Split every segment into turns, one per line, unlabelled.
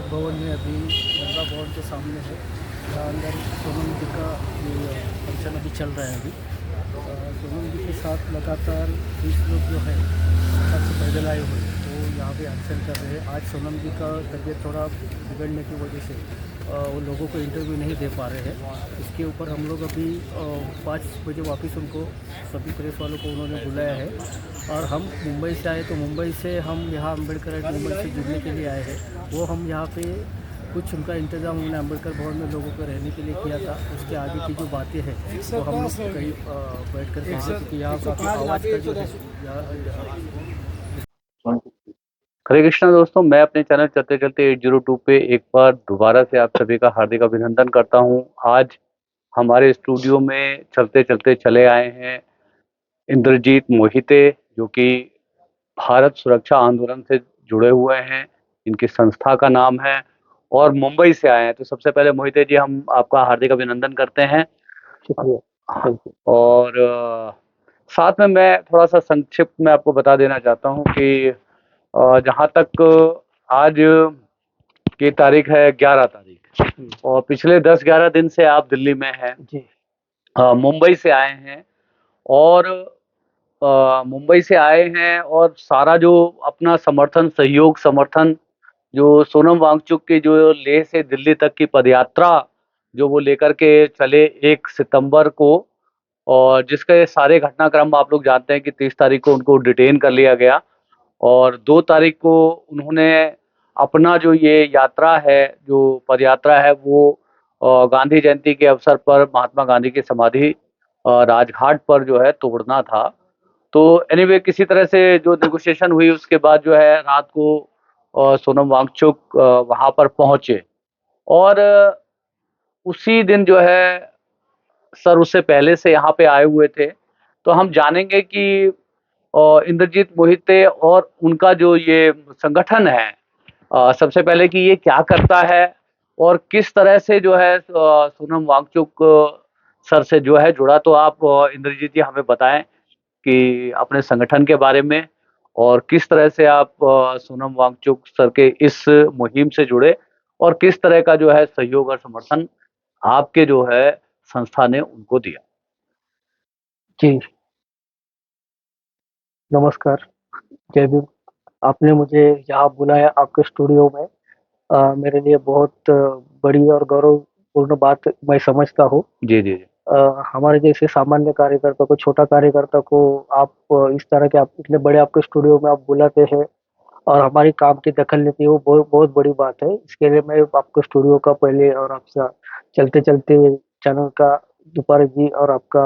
राजभवन में अभी गंगा भवन के सामने है, जहाँ अंदर सोनम जी का ये फंक्शन अभी चल रहा है। अभी सोनम जी के साथ लगातार 20 लोग जो है सबसे पैदल आए हुए वो यहाँ पे अनशन कर रहे हैं। आज सोनम जी का तबीयत थोड़ा बिगड़ने की वजह से वो लोगों को इंटरव्यू नहीं दे पा रहे हैं। इसके ऊपर हम लोग अभी 5 बजे वापस उनको सभी प्रेस वालों को उन्होंने बुलाया है और हम मुंबई से आए, तो मुंबई से हम यहाँ अम्बेडकर मुंबई से जुड़ने के लिए आए हैं। वो हम यहाँ पे कुछ उनका इंतज़ाम हमने अम्बेडकर भवन में लोगों को रहने के लिए किया था। उसके आगे की जो बातें हैं वो हम लोग कहीं बैठ कर कहेंगे, क्योंकि यहाँ काफ़ी आवाज़ का जो है
हरे कृष्णा दोस्तों, मैं अपने चैनल चलते चलते 802 पे एक बार दोबारा से आप सभी का हार्दिक अभिनंदन करता हूं। आज हमारे स्टूडियो में चलते चलते चले आए हैं इंद्रजीत मोहिते, जो कि भारत सुरक्षा आंदोलन से जुड़े हुए हैं। इनकी संस्था का नाम है और मुंबई से आए हैं। तो सबसे पहले मोहिते जी, हम आपका हार्दिक अभिनंदन करते हैं।
शुक्रिया।
और साथ में मैं थोड़ा सा संक्षिप्त में आपको बता देना चाहता हूं कि जहाँ तक आज की तारीख है 11 तारीख, और पिछले 10-11 दिन से आप दिल्ली में हैं,
जी।
मुंबई से आए हैं और मुंबई से आए हैं और सारा जो अपना समर्थन, सहयोग, समर्थन जो सोनम वांगचुक के जो लेह से दिल्ली तक की पदयात्रा जो वो लेकर के चले 1 सितंबर को, और जिसके सारे घटनाक्रम आप लोग जानते हैं कि 30 तारीख को उनको डिटेन कर लिया गया और 2 तारीख को उन्होंने अपना जो ये यात्रा है, जो पदयात्रा है, वो गांधी जयंती के अवसर पर महात्मा गांधी की समाधि राजघाट पर जो है तोड़ना था। तो एनीवे किसी तरह से जो नेगोशिएशन हुई, उसके बाद जो है रात को सोनम वांगचुक वहाँ पर पहुँचे और उसी दिन जो है सर उससे पहले से यहाँ पे आए हुए थे। तो हम जानेंगे कि इंद्रजीत मोहिते और उनका जो ये संगठन है, सबसे पहले कि ये क्या करता है और किस तरह से जो है सोनम वांगचुक सर से जो है जुड़ा। तो आप इंद्रजीत जी हमें बताएं कि अपने संगठन के बारे में और किस तरह से आप सोनम वांगचुक सर के इस मुहिम से जुड़े और किस तरह का जो है सहयोग और समर्थन आपके जो है संस्था ने उनको दिया।
जी, नमस्कार, जय भीम। आपने मुझे यहाँ बुलाया आपके स्टूडियो में, मेरे लिए बहुत बड़ी और गौरवपूर्ण बात मैं समझता हूँ।
जी जी जी।
हमारे जैसे सामान्य कार्यकर्ता को, छोटा कार्यकर्ता को आप इस तरह के, आप इतने बड़े आपके स्टूडियो में आप बुलाते हैं और हमारी काम की दखल लेती है, वो बहुत बहुत बड़ी बात है। इसके लिए मैं आपके स्टूडियो का पहले और आपसे चलते चलते चैनल का दोबारा जी और आपका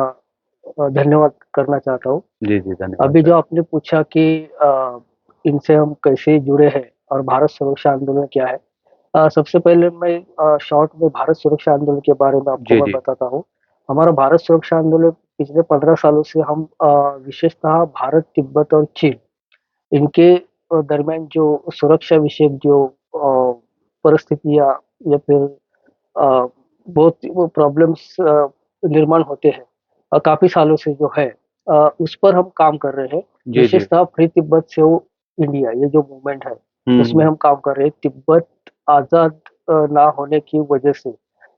धन्यवाद करना चाहता हूँ।
जी जी, धन्यवाद
अभी
सर।
जो आपने पूछा कि इनसे हम कैसे जुड़े हैं और भारत सुरक्षा आंदोलन क्या है, सबसे पहले मैं शॉर्ट में भारत सुरक्षा आंदोलन के बारे में आपको
जी
मैं
जी
बताता हूँ। हमारा भारत सुरक्षा आंदोलन पिछले 15 सालों से हम विशेषतः भारत, तिब्बत और चीन, इनके दरमियान जो सुरक्षा विषयक जो परिस्थितियाँ या फिर बहुत वो प्रॉब्लम्स निर्माण होते हैं, काफ़ी सालों से जो है उस पर हम काम कर रहे हैं।
जी जी।
विशेषतः फ्री तिब्बत से वो इंडिया, ये जो मूवमेंट है, उसमें
हम्म।
हम काम कर रहे हैं। तिब्बत आज़ाद ना होने की वजह से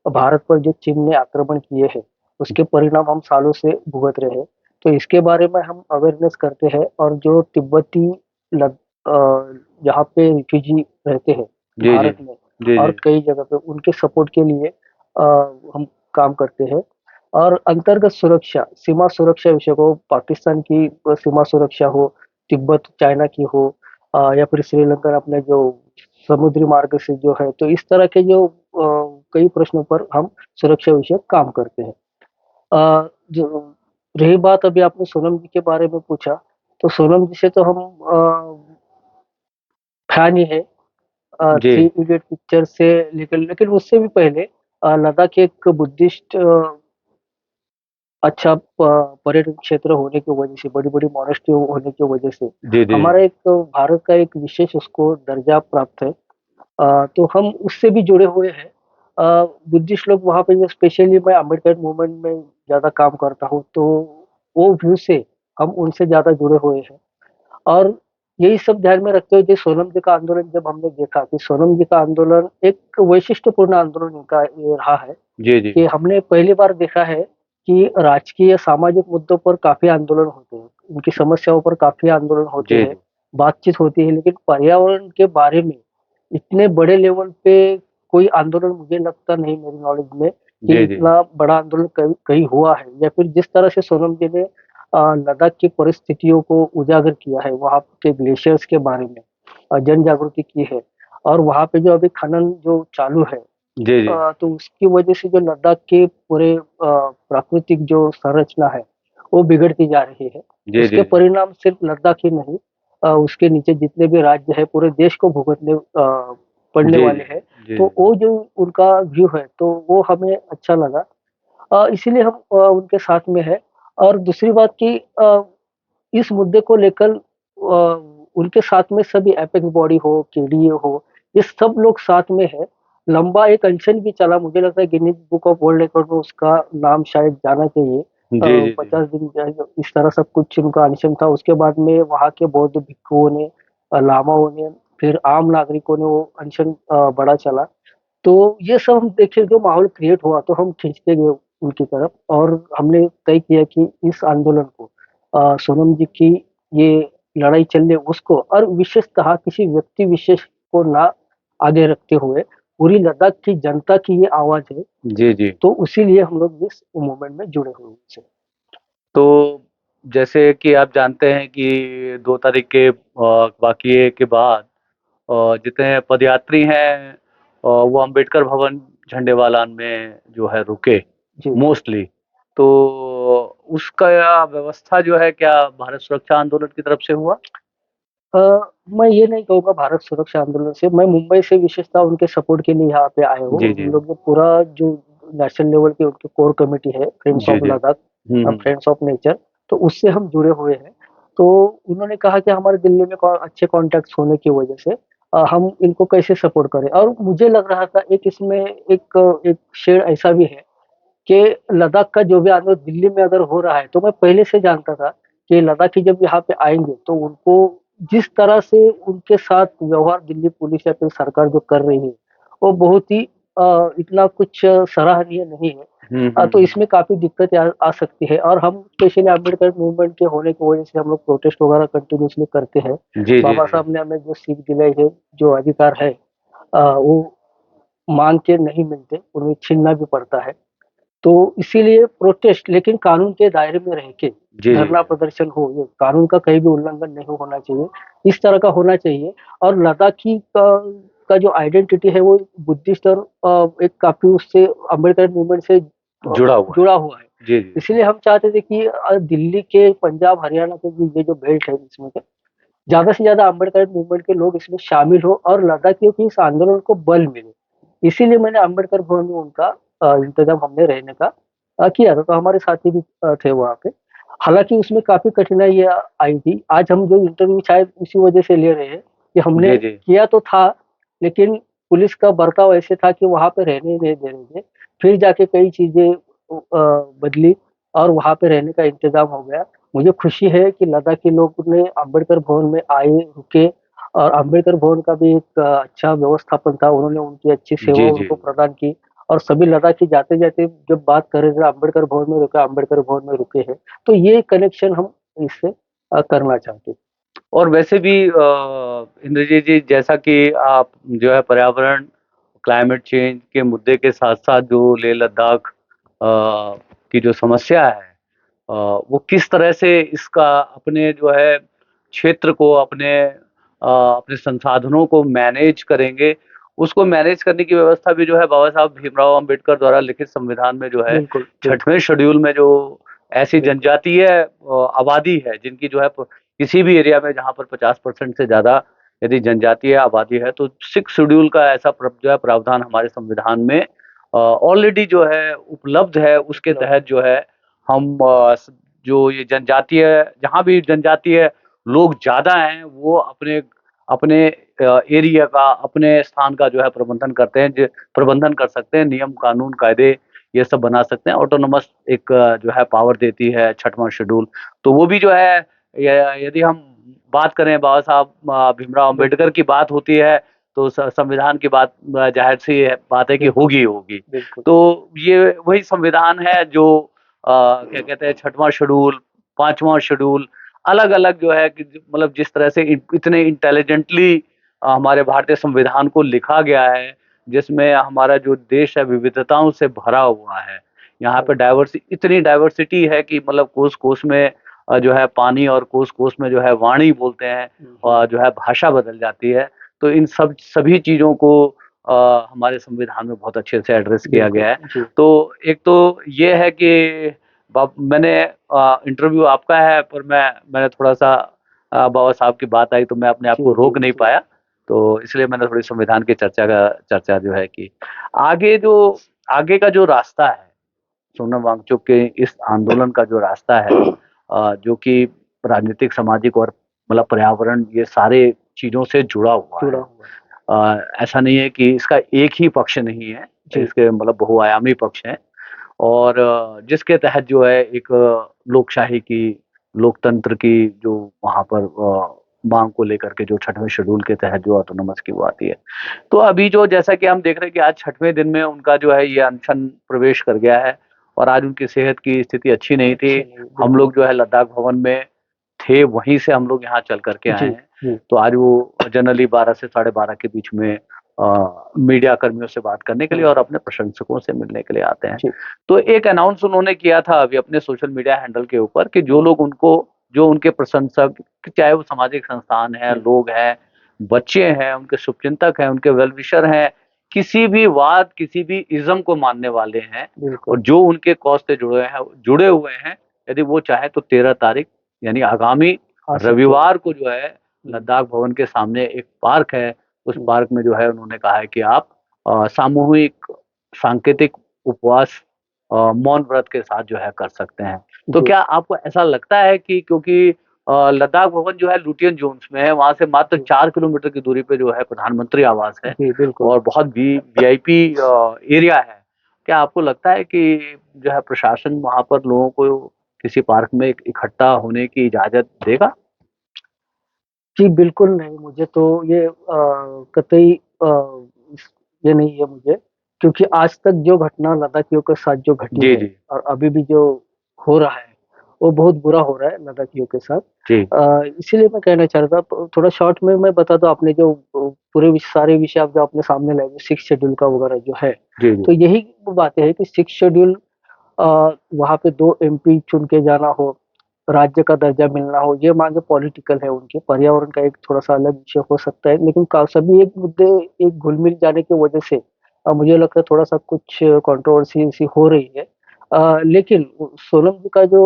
भारत पर जो चीन ने आक्रमण किए हैं, उसके परिणाम हम सालों से भुगत रहे हैं। तो इसके बारे में हम अवेयरनेस करते हैं और जो तिब्बती लग यहाँ पे रिफ्यूजी रहते हैं
जी जी
भारत में
जी
और
जी
कई जगह पे, उनके सपोर्ट के लिए हम काम करते हैं। और अंतर्गत सुरक्षा, सीमा सुरक्षा विषय को, पाकिस्तान की सीमा सुरक्षा हो, तिब्बत चाइना की हो, या फिर श्रीलंका अपने जो समुद्री मार्ग से जो है, तो इस तरह के जो कई प्रश्नों पर हम सुरक्षा विषय काम करते हैं। जो रही बात, अभी आपने सोनम जी के बारे में पूछा, तो सोनम जी से तो हम फैन ही है।
जी
थ्री इडियट पिक्चर से लेकर, लेकिन उससे भी पहले लद्दाख एक बुद्धिस्ट अच्छा पर्यटन क्षेत्र होने की वजह से, बड़ी-बड़ी मॉनेस्ट्री होने की वजह से,
जी जी
हमारा एक भारत का एक विशेष उसको दर्जा प्राप्त है। तो हम उससे भी जुड़े हुए हैं। बुद्धिस्ट लोग वहाँ पे, जो स्पेशली मैं अम्बेडकर मूवमेंट में ज़्यादा काम करता हूँ, तो वो व्यू से हम उनसे ज़्यादा जुड़े हुए हैं। और यही सब ध्यान में रखते हुए जो सोनम जी का आंदोलन जब हमने देखा कि सोनम जी का आंदोलन एक वैशिष्ट्यपूर्ण आंदोलन इनका ये रहा है
जी, जी।
कि हमने पहली बार देखा है कि राजकीय सामाजिक मुद्दों पर काफी आंदोलन होते हैं, उनकी समस्याओं पर काफी आंदोलन होते
जी,
हैं,
जी।
बातचीत होती है, लेकिन पर्यावरण के बारे में इतने बड़े लेवल पे कोई आंदोलन मुझे लगता नहीं मेरी नॉलेज में कि
जी, जी।
इतना बड़ा आंदोलन कहीं कहीं हुआ है या फिर जिस तरह से सोनम जी ने लद्दाख की परिस्थितियों को उजागर किया है, वहाँ के ग्लेशियर्स के बारे में जन जागृति की है और वहाँ पे जो अभी खनन जो चालू है
जी, जी।
तो उसकी वजह से जो लद्दाख के पूरे प्राकृतिक जो संरचना है, वो बिगड़ती जा रही है।
जी,
उसके
जी, जी।
परिणाम सिर्फ लद्दाख ही नहीं उसके नीचे जितने भी राज्य हैं, पूरे देश को भुगतने पड़ने
जी,
वाले
जी।
हैं।
जी,
तो वो जो उनका व्यू है, तो वो हमें अच्छा लगा। इसीलिए हम उनके साथ में हैं और दूसरी बात कि इस मुद्दे को लेकर उनके साथ में सभी एपेक्स बॉडी हो, केडीए हो, ये सब लोग साथ में है। लंबा एक अनशन भी चला, मुझे लगता है Guinness book of world record में उसका नाम शायद जाना चाहिए।
जी, जी, जी।
50 दिन इस तरह सब कुछ उनका अनशन था। उसके बाद में वहाँ के बौद्ध भिक्षुओं ने, लामाओं ने, फिर आम नागरिकों ने वो अनशन बड़ा चला। तो ये सब हम देखे जो माहौल क्रिएट हुआ तो हम खींचते गए उनकी तरफ और हमने तय किया कि इस आंदोलन को सोनम जी की ये लड़ाई चल रही है उसको और विशेषतः किसी व्यक्ति विशेष को ना आगे रखते हुए पूरी लद्दाख की जनता की ये आवाज है,
जी, जी।
तो इसीलिए हम लोग इस मूवमेंट में जुड़े हुए हैं।
तो जैसे कि आप जानते हैं कि 2 तारीख के वाक़ये के बाद जितने पदयात्री हैं वो अम्बेडकर भवन झंडेवालान में जो है रुके
जी।
मोस्टली। तो उसका व्यवस्था जो है क्या भारत सुरक्षा आंदोलन की तरफ से हुआ?
अ, मैं ये नहीं कहूँगा भारत सुरक्षा आंदोलन से, मैं मुंबई से विशेषतः उनके सपोर्ट के लिए यहाँ पे आया हूँ।
जी,
उन
जी।
लोग ने पूरा जो नेशनल लेवल की उनकी कोर कमेटी है, फ्रेंड्स
जी,
ऑफ
जी।
लद्दाख
हुँ, हुँ।
फ्रेंड्स ऑफ नेचर, तो उससे हम जुड़े हुए हैं। तो उन्होंने कहा कि हमारे दिल्ली में अच्छे कॉन्टैक्ट्स होने की वजह से हम इनको कैसे सपोर्ट करें और मुझे लग रहा था एक इसमें एक शेड ऐसा भी है कि लद्दाख का जो भी आंदोलन दिल्ली में अगर हो रहा है, तो मैं पहले से जानता था कि लद्दाखी जब यहाँ पे आएँगे, तो उनको जिस तरह से उनके साथ व्यवहार दिल्ली पुलिस या फिर सरकार जो कर रही है, वो बहुत ही इतना कुछ सराहनीय नहीं है।
हुँ, हुँ,
तो
हुँ।
इसमें काफ़ी दिक्कतें आ सकती है और हम स्पेशली अम्बेडकर मूवमेंट के होने की वजह से हम लोग प्रोटेस्ट वगैरह कंटिन्यूअसली करते हैं।
जी, जी,
बाबा
जी।
साहब ने हमें जो सीख दिलाई है, जो अधिकार है वो माँग के नहीं मिलते, उन्हें छीनना भी पड़ता है। तो इसीलिए प्रोटेस्ट लेकिन कानून के दायरे में रह के
जी, जी,
धरना
जी।
प्रदर्शन हो, ये कानून का कहीं भी उल्लंघन नहीं होना चाहिए, इस तरह का होना चाहिए और लद्दाखी का जो आइडेंटिटी है वो बुद्धिस्ट और एक काफ़ी उससे अम्बेडकर मूवमेंट से
जुड़ा हुआ है।
जुड़ा हुआ है।
जी, जी।
इसीलिए हम चाहते थे कि दिल्ली के, पंजाब, हरियाणा के ये जो बेल्ट है इसमें के ज़्यादा से ज़्यादा अम्बेडकर मूवमेंट के लोग इसमें शामिल हो और लद्दाखियों की इस आंदोलन को बल मिले। इसीलिए मैंने अम्बेडकर भवन में उनका इंतज़ाम हमने रहने का किया था, तो हमारे साथी भी थे वहाँ पे। हालाँकि उसमें काफ़ी कठिनाइयाँ आई थी। आज हम जो इंटरव्यू शायद इसी वजह से ले रहे हैं कि हमने
जी, जी।
किया तो था, लेकिन पुलिस का बर्ताव ऐसे था कि वहाँ पे रहने ही नहीं दे रहे थे। फिर जाके कई चीज़ें बदली और वहाँ पे रहने का इंतज़ाम हो गया। मुझे खुशी है कि लद्दाखी लोग ने अम्बेडकर भवन में आए, रुके और अम्बेडकर भवन का भी एक अच्छा व्यवस्थापन था। उन्होंने उनकी अच्छी सेवा
जी, जी।
उनको प्रदान की और सभी लद्दाखी जाते-जाते जब बात कर रहे थे अम्बेडकर भवन में रुका, अम्बेडकर भवन में रुके हैं। तो ये कनेक्शन हम इससे करना चाहते हैं।
और वैसे भी इंद्रजीत जी जैसा कि आप जो है पर्यावरण, क्लाइमेट चेंज के मुद्दे के साथ-साथ जो लेह लद्दाख की जो समस्या है वो किस तरह से इसका अपने जो है क्षेत्र को अपने संसाधनों को मैनेज करेंगे, उसको मैनेज करने की व्यवस्था भी जो है बाबा साहब भीमराव अम्बेडकर द्वारा लिखित संविधान में जो है
बिल्कुल, बिल्कुल,
6वें शेड्यूल में जो ऐसी
बिल्कुल।
जनजातीय आबादी है जिनकी जो है किसी भी एरिया में जहाँ पर 50% से ज़्यादा यदि जनजातीय आबादी है तो 6 शेड्यूल का ऐसा जो है प्रावधान हमारे संविधान में ऑलरेडी जो है उपलब्ध है। उसके
उपलब्ध
तहत जो है हम जो ये जनजातीय जहाँ भी जनजातीय लोग ज़्यादा हैं वो अपने अपने एरिया का, अपने स्थान का जो है प्रबंधन कर सकते हैं, नियम, कानून, कायदे ये सब बना सकते हैं। ऑटोनॉमस एक जो है पावर देती है 6वां शेड्यूल। तो वो भी जो है यदि हम बात करें बाबा साहब भीमराव अम्बेडकर की बात होती है तो संविधान की बात जाहिर सी बात है कि
बिल्कुल
होगी ही होगी।
बिल्कुल।
तो ये वही संविधान है जो क्या कहते हैं, छठवां शेड्यूल, पांचवां शेड्यूल, अलग अलग जो है कि मतलब जिस तरह से इतने इंटेलिजेंटली हमारे भारतीय संविधान को लिखा गया है, जिसमें हमारा जो देश है विविधताओं से भरा हुआ है। यहाँ पे इतनी डाइवर्सिटी है कि मतलब कोस कोस में जो है पानी, और कोस कोस में जो है वाणी बोलते हैं, और जो है भाषा बदल जाती है। तो इन सभी चीजों को हमारे संविधान में बहुत अच्छे से एड्रेस किया
बिल्कुल
गया है।
जी।
तो एक तो ये है कि मैंने इंटरव्यू आपका है, पर मैंने थोड़ा सा बाबा साहब की बात आई तो मैं अपने आप
जी
को
जी
रोक नहीं
जी।
पाया। तो इसलिए मैंने थोड़ी संविधान की चर्चा जो है की। आगे जो आगे का जो रास्ता है सोनम वांगचुक के इस आंदोलन का, जो रास्ता है जो कि राजनीतिक, सामाजिक और मतलब पर्यावरण, ये सारे चीजों से जुड़ा हुआ
जुड़ा
है।
हुआ है।
ऐसा नहीं है कि इसका एक ही पक्ष नहीं है,
जी
इसके मतलब बहुआयामी पक्ष हैं। और जिसके तहत जो है एक लोकशाही की, लोकतंत्र की जो वहाँ पर मांग को लेकर के जो छठवें शेड्यूल के तहत जो ऑटोनोमस की वो आती है। तो अभी जो जैसा कि हम देख रहे हैं कि आज छठवें दिन में उनका जो है ये अनशन प्रवेश कर गया है, और आज उनकी सेहत की स्थिति अच्छी नहीं थी।
अच्छे नहीं
हम
बिल्कुल।
लोग जो है लद्दाख भवन में थे, वहीं से हम लोग यहाँ चल करके आए
जी
हैं।
जी
तो आज वो जनरली 12 से 12:30 के बीच में मीडिया कर्मियों से बात करने के लिए और अपने प्रशंसकों से मिलने के लिए आते हैं।
जी
तो एक अनाउंस उन्होंने किया था अभी अपने सोशल मीडिया हैंडल के ऊपर कि जो लोग उनको, जो उनके प्रशंसक, चाहे वो सामाजिक संस्थान है, लोग हैं, बच्चे हैं, उनके शुभचिंतक हैं, उनके वेल विशर हैं, किसी भी वाद, किसी भी इज्म को मानने वाले हैं, और
बिल्कुल।
जो उनके कॉज से जुड़े हुए हैं, यदि वो चाहे तो 13 तारीख यानी आगामी
आ सकते हैं।
रविवार को जो है लद्दाख भवन के सामने एक पार्क है, उस
हम्म,
पार्क में जो है उन्होंने कहा है कि आप सामूहिक सांकेतिक उपवास, मौन व्रत के साथ जो है कर सकते हैं। तो
जी
क्या आपको ऐसा लगता है कि क्योंकि लद्दाख भवन जो है लुटियन जोन्स में है, वहां से मात्र
जी
4 किलोमीटर की दूरी पे जो है प्रधानमंत्री आवास है,
जी बिल्कुल।
और बहुत वीआईपी एरिया है। क्या आपको लगता है कि जो है प्रशासन वहां पर लोगों को किसी पार्क में इकट्ठा होने की इजाजत देगा?
जी, बिल्कुल नहीं, मुझे तो ये कतई ये नहीं है मुझे, क्योंकि आज तक जो घटना लद्दाखियों के साथ जो घटी
जी
है
जी
और अभी भी जो हो रहा है, वो बहुत बुरा हो रहा है लद्दाखियों के साथ।
जी
इसीलिए मैं कहना चाह रहा था, थोड़ा शॉर्ट में मैं बता दूँ, आपने जो पूरे सारे विषय आप जो आपने सामने लाए, जो 6 शेड्यूल का वगैरह जो है,
जी जी
तो यही वो बातें हैं कि 6 शेड्यूल अ, वहाँ पे 2 एमपी चुन के जाना हो, राज्य का दर्जा मिलना हो, ये माँगे पॉलिटिकल है उनके, पर्यावरण का एक थोड़ा-सा अलग विषय हो सकता है, लेकिन का सभी एक मुद्दे एक घुल-मिल जाने की वजह से मुझे लगता है थोड़ा-सा कुछ कंट्रोवर्सी सी हो रही है। लेकिन सोनम जी का जो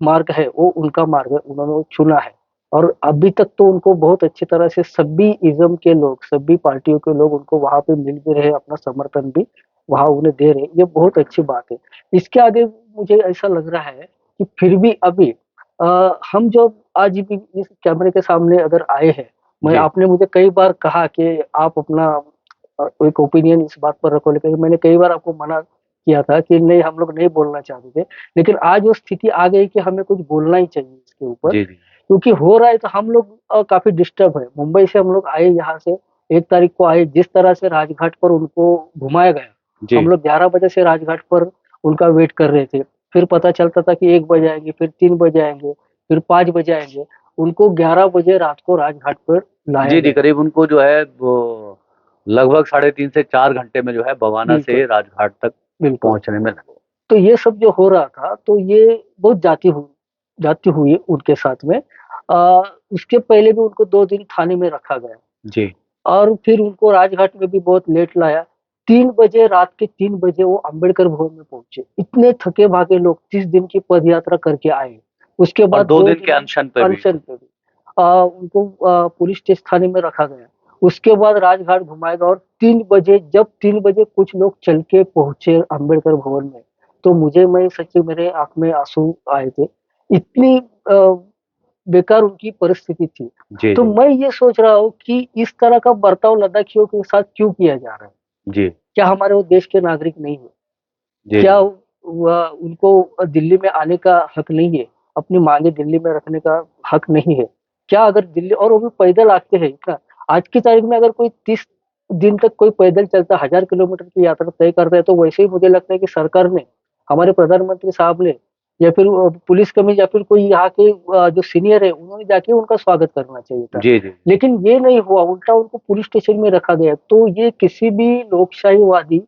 मार्ग है, वो उनका मार्ग है, उन्होंने वो चुना है और अभी तक तो उनको बहुत अच्छी तरह से सभी इज़्म के लोग, सभी पार्टियों के लोग उनको वहाँ पे मिल भी रहे हैं, अपना समर्थन भी वहाँ उन्हें दे रहे हैं, ये बहुत अच्छी बात है। इसके आगे मुझे ऐसा लग रहा है कि फिर भी अभी हम जो आज भी इस कैमरे के सामने अगर आए हैं, मैं
जी
आपने मुझे कई बार कहा कि आप अपना एक ओपिनियन इस बात पर रखो, लेकिन मैंने कई बार आपको मना किया था कि नहीं, हम लोग नहीं बोलना चाहते थे। लेकिन आज वो स्थिति आ गई कि हमें कुछ बोलना ही चाहिए इसके ऊपर,
जी जी
क्योंकि हो रहा है तो हम लोग काफ़ी डिस्टर्ब हैं। मुंबई से हम लोग आए यहाँ से, 1 तारीख को आए, जिस तरह से राजघाट पर उनको घुमाया गया,
जी
हम लोग 11 बजे से राजघाट पर उनका वेट कर रहे थे। फिर पता चलता था कि 1 बजे आएँगे, फिर 3 बजे आएँगे, फिर 5 बजे आएँगे। उनको 11 बजे रात को राजघाट पर लाया
जी जी,
गया।
करीब उनको जो है वो लगभग 3.5 से 4 घंटे में जो है बवाना
बिल्कुल,
से राजघाट तक
बिल्कुल।
पहुंचने में लगे।
तो ये सब जो हो रहा था, तो ये बहुत जाती हुई उनके साथ में। अ, उसके पहले भी उनको 2 दिन थाने में रखा गया
जी
और फिर उनको राजघाट में भी बहुत लेट लाया। 3 बजे, रात के 3 बजे वो अम्बेडकर भवन में पहुँचे। इतने थके-भागे लोग 30 दिन की पदयात्रा करके आए। उसके
और
बाद
2
2
दिन के
दिन
अनशन पे भी।
अनशन पे भी। उनको पुलिस थाने में रखा गया। उसके बाद राजघाट घुमाया गया और 3 बजे, जब 3 बजे कुछ लोग चल के पहुँचे अम्बेडकर भवन में, तो मैं सच्ची, मेरे आँख में आँसू आए थे। इतनी बेकार उनकी परिस्थिति थी।
जी
तो
जी
मैं ये सोच रहा हूँ कि इस तरह का बर्ताव लद्दाखियों के साथ क्यों किया जा रहा है?
जी
क्या हमारे वो देश के नागरिक नहीं हैं?
जी
क्या
जी
वह उनको दिल्ली में आने का हक नहीं है? अपनी माँगें दिल्ली में रखने का हक नहीं है? क्या अगर दिल्ली, और वो भी पैदल आते हैं इतना, आज की तारीख में अगर कोई 30 दिन तक कोई पैदल चलता 1000 किलोमीटर की यात्रा तय करता है, तो वैसे ही मुझे लगता है कि सरकार ने, हमारे प्रधानमंत्री साहब ने, या फिर पुलिस कमी, या फिर कोई यहाँ के जो सीनियर है, उन्होंने जाके उनका स्वागत करना चाहिए था।
जी जी
लेकिन ये नहीं हुआ, उल्टा उनको पुलिस स्टेशन में रखा गया। तो ये किसी भी लोकशाहीवादी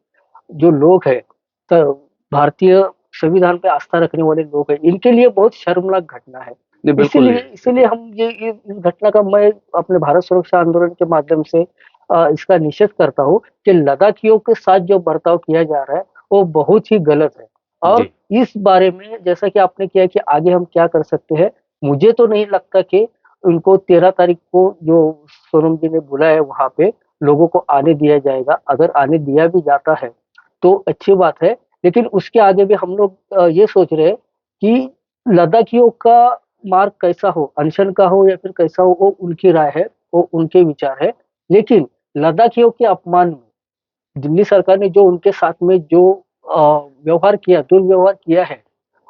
जो लोग हैं, तो भारतीय संविधान पे आस्था रखने वाले लोग हैं, इनके लिए बहुत शर्मनाक घटना है।
नहीं बिल्कुल
इसीलिए इसीलिए हम ये इस घटना का, मैं अपने भारत सुरक्षा आंदोलन के माध्यम से इसका निषेध करता हूँ कि लद्दाखियों के साथ जो बर्ताव किया जा रहा है वो बहुत ही गलत है। और
जी
इस बारे में जैसा कि आपने किया कि आगे हम क्या कर सकते हैं, मुझे तो नहीं लगता कि उनको 13 तारीख को जो सोनम जी ने बुलाया है वहां पे लोगों को आने दिया जाएगा। अगर आने दिया भी जाता है तो अच्छी बात है, लेकिन उसके आगे भी हम लोग ये सोच रहे हैं कि लद्दाखियों का मार्ग कैसा हो, अनशन का हो या फिर कैसा हो, वो उनकी राय है, वो उनके विचार है। लेकिन लद्दाखियों के अपमान में दिल्ली सरकार ने जो उनके साथ में जो व्यवहार किया, दुर्व्यवहार किया है,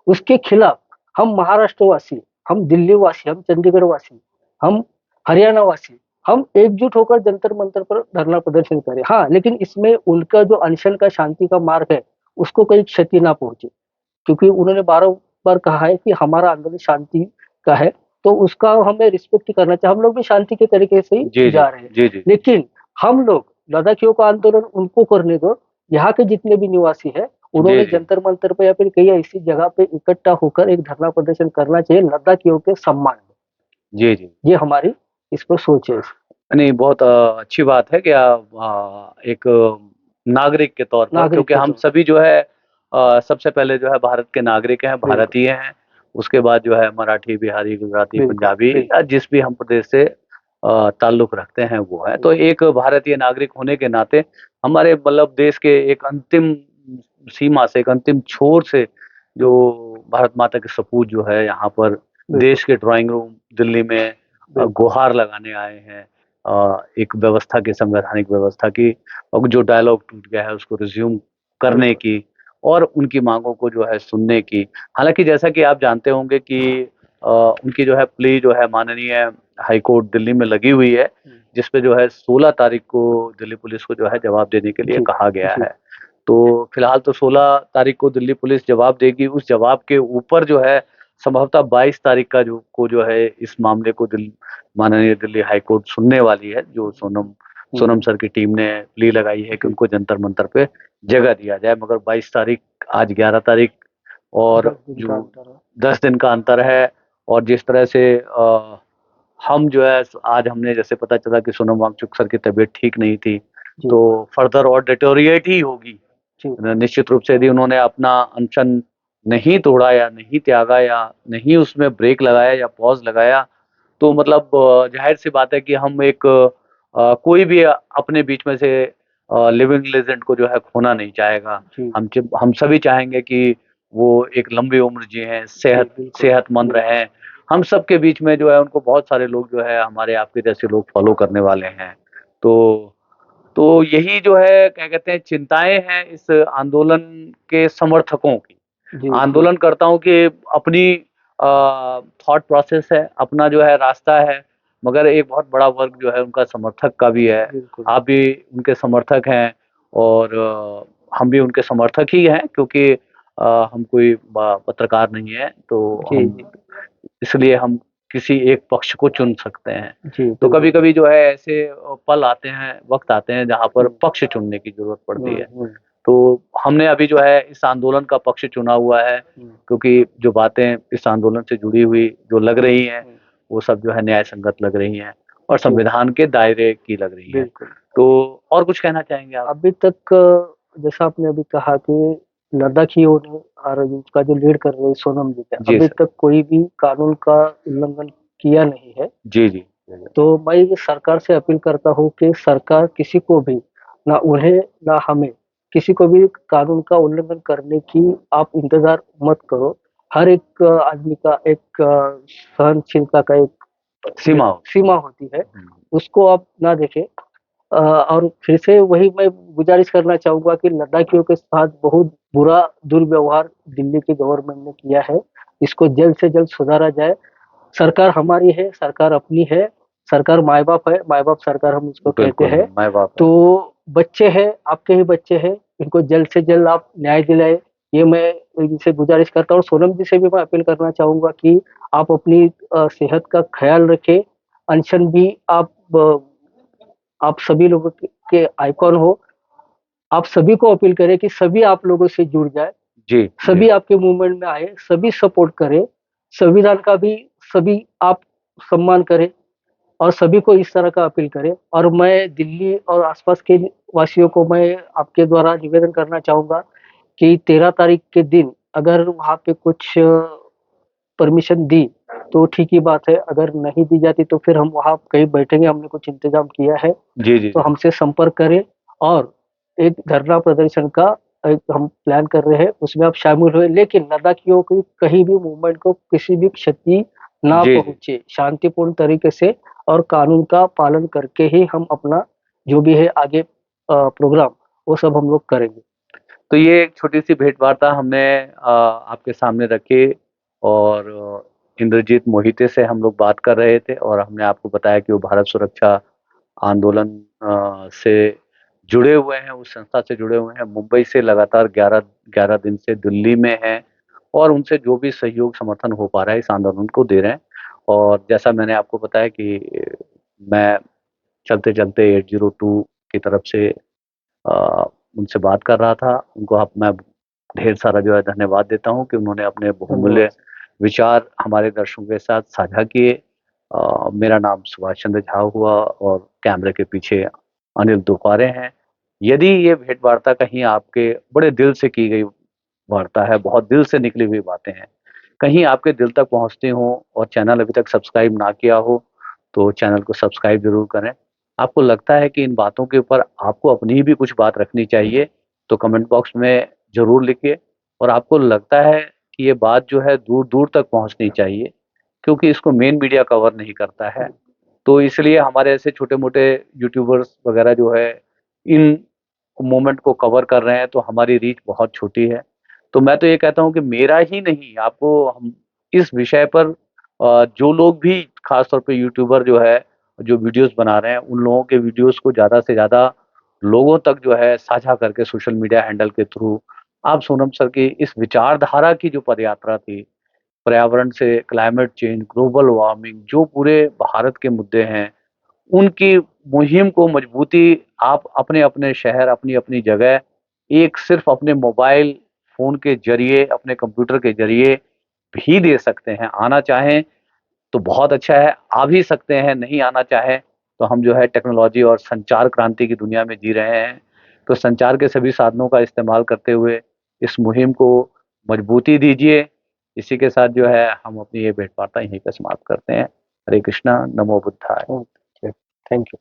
उसके खिलाफ हम महाराष्ट्र वासी, हम दिल्ली वासी, हम चंडीगढ़ वासी, हम हरियाणा वासी, हम एकजुट होकर जंतर मंतर पर धरना प्रदर्शन करें। हाँ, लेकिन इसमें उनका जो अनशन का शांति का मार्ग है, उसको कोई क्षति ना पहुंचे, क्योंकि उन्होंने बार बार कहा है कि हमारा आंदोलन शांति का है, तो उसका हमें रिस्पेक्ट करना चाहिए। हम लोग भी शांति के तरीके से
जी
ही
जी
जा रहे हैं।
जी जी
लेकिन हम लोग लद्दाखियों का आंदोलन उनको करने दो। यहाँ के जितने भी निवासी है,
जी
उन्होंने
जी
जंतर मंतर पे या फिर कहीं ऐसी जगह पे इकट्ठा होकर एक धरना प्रदर्शन करना चाहिए लद्दाखियों के सम्मान में।
जी जी
ये हमारी इस पर सोच है।
नहीं बहुत अच्छी बात है कि आप एक नागरिक के तौर पर,
नागरिक
क्योंकि
के
हम
तौर पर।
सभी जो है सबसे पहले जो है भारत के नागरिक हैं,
बिल्कुल
भारतीय हैं। उसके बाद जो है मराठी, बिहारी, गुजराती,
बिल्कुल
पंजाबी या
बिल्कुल
जिस भी हम प्रदेश से ताल्लुक रखते हैं वो है। तो
बिल्कुल
एक भारतीय नागरिक होने के नाते हमारे मतलब देश के एक अंतिम सीमा से, एक अंतिम छोर से जो भारत माता के सपूत जो है यहाँ पर
बिल्कुल
देश के ड्राइंग रूम दिल्ली में
बिल्कुल
गुहार लगाने आए हैं एक व्यवस्था की, संवैधानिक व्यवस्था की, और जो डायलॉग टूट गया है उसको रिज्यूम करने
बिल्कुल।
की और उनकी मांगों को जो है सुनने की। हालांकि जैसा कि आप जानते होंगे कि उनकी जो है प्ली जो है माननीय हाई कोर्ट दिल्ली में लगी हुई है, जिसपे जो है 16 तारीख को दिल्ली पुलिस को जो है जवाब देने के लिए
जी
कहा गया
जी
है। तो फिलहाल तो 16 तारीख को दिल्ली पुलिस जवाब देगी। उस जवाब के ऊपर जो है संभवतः 22 तारीख का जो है इस मामले को माननीय दिल्ली हाई कोर्ट सुनने वाली है। जो सोनम सर की टीम ने प्ली लगाई है कि
जी।
उनको जंतर मंतर पे जगह दिया जाए, मगर 22 तारीख, आज 11 तारीख, और
10 दिन का
जो
अंतर है।
10 दिन का अंतर है। और जिस तरह से हम जो है आज हमने जैसे पता चला कि सोनम वांगचुक सर की तबीयत ठीक नहीं थी,
जी
तो फर्दर और डिटोरिएट ही होगी
जी
निश्चित रूप से। यदि उन्होंने अपना अनशन नहीं तोड़ा या नहीं त्यागा या नहीं उसमें ब्रेक लगाया या पॉज लगाया, तो मतलब जाहिर सी बात है कि हम एक कोई भी अपने बीच में से लिविंग लेजेंड को जो है खोना नहीं चाहेगा।
जी
हम सभी चाहेंगे कि वो एक लंबी उम्र जिए,
जी बिल्कुल
सेहतमंद
बिल्कुल
रहें। हम सबके बीच में जो है उनको बहुत सारे लोग जो है हमारे आपके जैसे लोग फॉलो करने वाले हैं। तो यही जो है क्या कहते हैं चिंताएं हैं इस आंदोलन के समर्थकों की,
जी जी
आंदोलनकर्ताओं की अपनी थॉट प्रोसेस है, अपना जो है रास्ता है, मगर एक बहुत बड़ा वर्ग जो है उनका समर्थक का भी है।
बिल्कुल
आप भी उनके समर्थक हैं और हम भी उनके समर्थक ही हैं, क्योंकि हम कोई पत्रकार नहीं है, तो
जी
हम
जी
इसलिए हम किसी एक पक्ष को चुन सकते हैं।
जी
तो
बिल्कुल।
कभी-कभी जो है ऐसे पल आते हैं, वक़्त आते हैं जहाँ पर
हम्म,
पक्ष चुनने की ज़रूरत पड़ती है।
हम्म।
तो हमने अभी जो है इस आंदोलन का पक्ष चुना हुआ है,
हम्म,
क्योंकि जो बातें इस आंदोलन से जुड़ी हुई जो लग रही हैं,
हम्म,
वो सब जो है न्याय संगत लग रही हैं और
जी
संविधान के दायरे की लग रही हैं।
बिल्कुल।
तो और कुछ कहना चाहेंगे आप?
अभी तक जैसा आपने अभी कहा कि लद्दाखियों ने, और उसका जो लीड कर रहे हैं सोनम जी का,
जी
अभी
सर।
तक कोई भी कानून का उल्लंघन किया नहीं है।
जी, जी।
तो मैं ये सरकार से अपील करता हूँ कि सरकार किसी को भी, ना उन्हें ना हमें, किसी को भी कानून का उल्लंघन करने की आप इंतजार मत करो। हर एक आदमी का एक सहनशीलता का एक
सीमा हो।
सीमा होती है,
हुँ।
उसको आप ना देखें। और फिर से वही मैं गुजारिश करना चाहूंगा कि लद्दाखियों के साथ बहुत बुरा दुर्व्यवहार दिल्ली की गवर्नमेंट ने किया है, इसको जल्द से जल्द सुधारा जाए। सरकार हमारी है, सरकार अपनी है, सरकार माँ बाप है, माँ बाप सरकार हम उसको कहते
बिल्कुल
हैं।
माँ बाप है।
तो बच्चे हैं, आपके ही बच्चे हैं, इनको जल्द से जल्द आप न्याय दिलाए, ये मैं इनसे गुजारिश करता हूँ। सोनम जी से भी मैं अपील करना चाहूंगा कि आप अपनी सेहत का ख्याल रखें। अनशन भी आप सभी लोगों के आइकॉन हो, आप सभी को अपील करें कि सभी आप लोगों से जुड़ जाए,
जी
सभी आपके मूवमेंट में आए, सभी सपोर्ट करें, संविधान का भी सभी आप सम्मान करें और सभी को इस तरह का अपील करें। और मैं दिल्ली और आसपास के वासियों को मैं आपके द्वारा निवेदन करना चाहूंगा कि 13 तारीख के दिन अगर वहाँ पे कुछ परमिशन दी तो ठीक ही बात है, अगर नहीं दी जाती तो फिर हम वहाँ कहीं बैठेंगे, हमने कुछ इंतजाम किया है।
जी जी
तो हमसे संपर्क करें और एक धरना प्रदर्शन का एक हम प्लान कर रहे हैं, उसमें आप शामिल हुए, लेकिन लद्दाखियों की कहीं भी मूवमेंट को किसी भी क्षति ना
जी जी।
पहुंचे, शांतिपूर्ण तरीके से और कानून का पालन करके ही हम अपना जो भी है आगे प्रोग्राम वो सब हम लोग करेंगे।
तो ये एक छोटी सी भेंट वार्ता हमने आपके सामने रखी और इंद्रजीत मोहिते से हम लोग बात कर रहे थे और हमने आपको बताया कि वो भारत सुरक्षा आंदोलन से जुड़े हुए हैं, उस संस्था से जुड़े हुए हैं। मुंबई से लगातार 11 दिन से दिल्ली में हैं और उनसे जो भी सहयोग समर्थन हो पा रहा है इस आंदोलन को दे रहे हैं। और जैसा मैंने आपको बताया कि मैं चलते चलते 802 की तरफ से उनसे बात कर रहा था। उनको मैं ढेर सारा जो है धन्यवाद देता हूँ कि उन्होंने अपने बहुमूल्य विचार हमारे दर्शकों के साथ साझा किए। मेरा नाम सुभाष चंद्र झा हुआ और कैमरे के पीछे अनिल दुफारे हैं। यदि ये भेंट वार्ता कहीं आपके बड़े दिल से की गई वार्ता है, बहुत दिल से निकली हुई बातें हैं, कहीं आपके दिल तक पहुंचती हो और चैनल अभी तक सब्सक्राइब ना किया हो तो चैनल को सब्सक्राइब जरूर करें। आपको लगता है कि इन बातों के ऊपर आपको अपनी भी कुछ बात रखनी चाहिए तो कमेंट बॉक्स में ज़रूर लिखिए। और आपको लगता है कि ये बात जो है दूर दूर तक पहुंचनी चाहिए क्योंकि इसको मेन मीडिया कवर नहीं करता है, तो इसलिए हमारे ऐसे छोटे मोटे यूट्यूबर्स वगैरह जो है इन मोमेंट को कवर कर रहे हैं, तो हमारी रीच बहुत छोटी है। तो मैं तो ये कहता हूँ कि मेरा ही नहीं, आपको हम इस विषय पर जो लोग भी खास तौर पे यूट्यूबर जो है जो वीडियोस बना रहे हैं उन लोगों के वीडियोस को ज़्यादा से ज़्यादा लोगों तक जो है साझा करके सोशल मीडिया हैंडल के थ्रू आप सोनम सर की इस विचारधारा की जो पदयात्रा थी, पर्यावरण से क्लाइमेट चेंज, ग्लोबल वार्मिंग, जो पूरे भारत के मुद्दे हैं, उनकी मुहिम को मजबूती आप अपने-अपने शहर, अपनी-अपनी जगह एक सिर्फ़ अपने मोबाइल फ़ोन के ज़रिए, अपने कंप्यूटर के ज़रिए भी दे सकते हैं। आना चाहें तो बहुत अच्छा है, आ भी सकते हैं, नहीं आना चाहें तो हम जो है टेक्नोलॉजी और संचार क्रांति की दुनिया में जी रहे हैं। तो संचार के सभी साधनों का इस्तेमाल करते हुए इस मुहिम को मजबूती दीजिए। इसी के साथ जो है हम अपनी ये भेंट वार्ता यहीं पे समाप्त करते हैं। हरे कृष्णा, नमो बुद्धाय।
Thank you.